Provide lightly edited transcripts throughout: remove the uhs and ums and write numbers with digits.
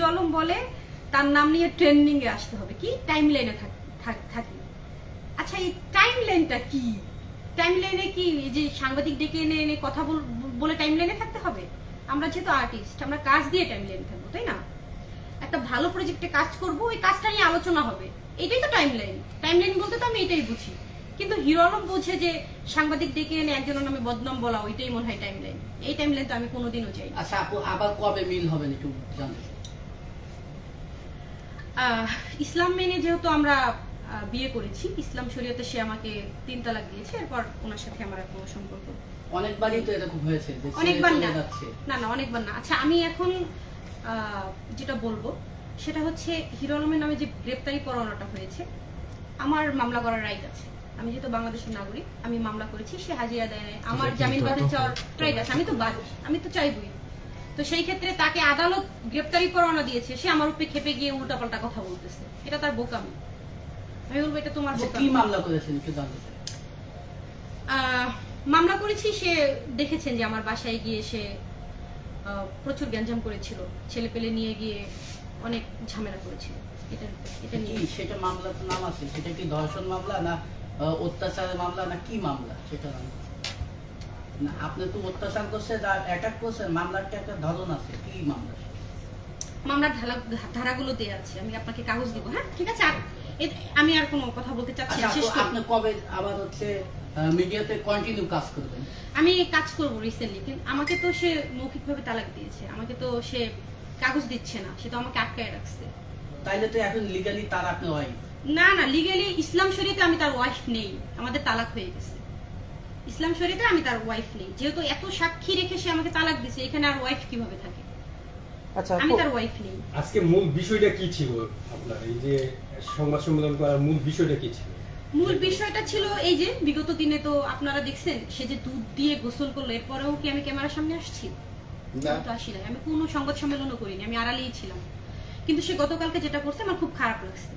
Hero Alam বলে তার নাম নিয়ে ট্রেন্ডিং এ আসতে হবে, কি টাইম লাইনে থাকি। আচ্ছা এই টাইম লাইনটা কি? টাইম লাইনে কি এই যে সাংবাদিক ডেকে এনে এনে কথা বলে টাইম লাইনে থাকতে হবে? আমরা যেহেতু আর্টিস্ট, আমরা কাজ দিয়ে টাইম লাইনে থাকবো, তাই না? একটা ভালো প্রজেক্টে কাজ করব, ওই কাজটা নিয়ে আলোচনা হবে, এটাই তো টাইম লাইন। টাইম লাইন বলতে তো আমি এটাই বুঝি। কিন্তু হিরো আলম বোঝে যে সাংবাদিক ডেকে এনে একজনের নামে বদনাম বলা, ওইটাই মনে হয় টাইম লাইন। এই টাইম লাইন তো আমি কোনোদিনও চাই না। আচ্ছা আপু, আবার কবে মিল হবে একটু জানতে চাই। ইসলাম মেনে যেহেতু আমরা বিয়ে করেছি, ইসলাম শরীয়তে সে আমাকে 3 তালাক দিয়েছে, এরপর ওনার সাথে আমার আর কোনো সম্পর্ক। অনেকবারই তো এরকম হয়েছে যে অনেকবার ছেড়ে না, চলে যাচ্ছে। না অনেকবার না। আচ্ছা আমি এখন যেটা বলবো সেটা হচ্ছে হিরো আলমের নামে যে গ্রেপ্তারি পরোয়ানাটা হয়েছে, আমার মামলা করার রাইট আছে। আমি যেহেতু বাংলাদেশের নাগরিক, আমি মামলা করেছি, সে হাজিরা দেয় নাই, আমার জামিন বাদে চাওয়ার রাইট আছে। আমি তো বাদী, আমি তো চাইবই। তো সেই ক্ষেত্রে তাকে আদালত গ্রেপ্তারি পরোয়ানা দিয়েছে, সে আমার উপরে খেপে গিয়ে উল্টাপাল্টা কথা বলতেছে, এটা তার বোকামি। আমি বলবো এটা তোমার বোকামি। কি মামলা করেছেন একটু জানতে চাই। মামলা করেছি, সে দেখেছেন যে আমার বাসায় গিয়ে সে প্রচুর গ্যাঞ্জাম করেছিল, ছেলে পেলে নিয়ে গিয়ে অনেক ঝামেলা করেছিল। এটা নিয়ে সেটা মামলার নাম আছে, সেটা কি ধর্ষণ মামলা না অত্যাচারের মামলা না কি মামলা সেটা নাম? না আপনি তো অত্যাচার করছেন আর অ্যাটাক করছেন, মামলার কি একটা ধরন আছে, কি মামলা? মামলার ধারাগুলো দেয়া আছে, আমি আপনাকে কাগজ দিব। হ্যাঁ ঠিক আছে, আর আমি আর কোনো কথা বলতে চাচ্ছি না। শেষ আপনি কবে আবার হচ্ছে মিডিয়াতে কন্টিনিউ কাজ করবেন? আমি কাজ করব রিসেন্টলি, কিন্তু আমাকে তো সে মৌখিকভাবে তালাক দিয়েছে, আমাকে তো সে কাগজ দিচ্ছে না, সে তো আমাকে আটকায় রাখছে। তাইলে তো এখন লিগালি তার আপনি ওয়াইফ? না লিগালি ইসলাম শরীয়তে আমি তার ওয়াইফ নেই, আমাদের তালাক হয়ে গেছে। ইসলাম শরীয়তে আমি তার ওয়াইফ নেই, যেহেতু এত সাক্ষী রেখে সে আমাকে তালাক দিয়েছে, এখানে আর ওয়াইফ কিভাবে থাকে? আচ্ছা আমি তার ওয়াইফ নেই। আজকে মূল বিষয়টা কি ছিল আপনার এই যে সংবাদ সম্মেলন করার মূল বিষয়টা কি ছিল? মূল বিষয়টা ছিল এই যে বিগত দিনে তো আপনারা দেখছেন সে যে দুধ দিয়ে গোসল করলো, এরপরেও কি আমি ক্যামেরার সামনে আসছি? না তো আসি নাই, আমি কোনো সংবাদ সম্মেলনও করিনি, আমি আড়ালেই ছিলাম। কিন্তু সে গতকালকে যেটা করছে আমার খুব খারাপ লাগছে।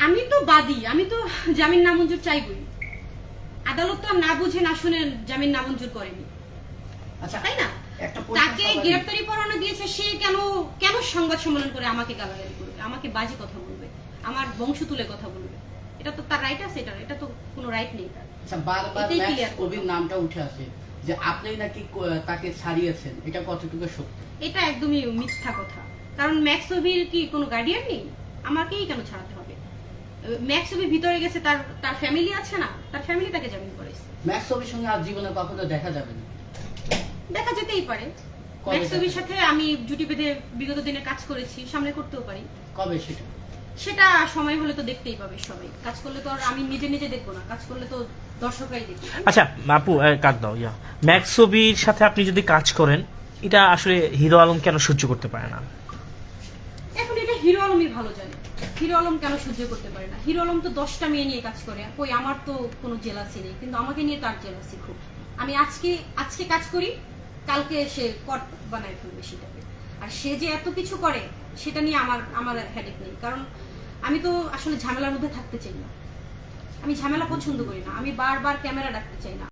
আমি তো বাদী, আমি তো জামিন নামঞ্জুর চাইবই। আদালত তো না বুঝে না শুনে জামিন নামঞ্জুর করেনি, আচ্ছা তাই না? তাকে গ্রেফতারি পরোয়ানা দিয়েছে, সে কেন সংবাদ সম্মেলন করে আমাকে গালাগালি করবে, আমাকে বাজে কথা বলবে, আমার বংশ তুলে কথা বলবে? এটা তো তার রাইট আছে, এটা তো কোনো রাইট নেই তার। আচ্ছা বারবার ম্যাক্স কবির নামটা উঠে আসে যে আপনি নাকি তাকে ছাড়িয়েছেন, এটা কতটুকু সত্য? এটা একদমই মিথ্যা কথা, কারণ ম্যাক্স অভির কি কোনো গার্ডিয়ান নেই? আমাকেই কেন ছাড়াতে হবে? ম্যাক্স অভির ভিতরে গেছে, তার ফ্যামিলি আছে না, তার ফ্যামিলি তাকে জামিন করেছে। ম্যাক্স অভির সঙ্গে আর জীবনে কখনো দেখা যাবে না? দেখা যেতেই পারে। ম্যাক্স অভির সাথে আমি জুটি বেঁধে বিগত দিনে কাজ করেছি, সামনে করতেও পারি। কবে সেটা সময় হলে তো দেখতেই পাবে সবাই। কাজ করলে তো আর আমি নিজে দেখবো না, কাজ করলে তো দর্শকরাই দেখবে। আচ্ছা আপু কাট দাও। ম্যাক্স ছবির সাথে আপনি যদি কাজ করেন, এটা আসলে হিরো আলম কেন সহ্য করতে পারে না? এখন এটা হিরো আলমই ভালো জানে হিরো আলম কেন সহ্য করতে পারে না। হিরো আলম তো 10টা মেয়ে নিয়ে কাজ করে, কই আমার তো কোনো জেলাসি নেই, কিন্তু আমাকে নিয়ে তার জেলাসি খুব। আমি আজকে কাজ করি, কালকে সে কট বানায় ফেলবে সেটাকে। আর সে যে এত কিছু করে সেটা নিয়ে আমার হেডেক নেই, কারণ আমি তো আসলে ঝামেলার মধ্যে থাকতে চাই না। আমি ঝামেলা পছন্দ করি না, আমি বারবার ক্যামেরা ডাকতে চাই না।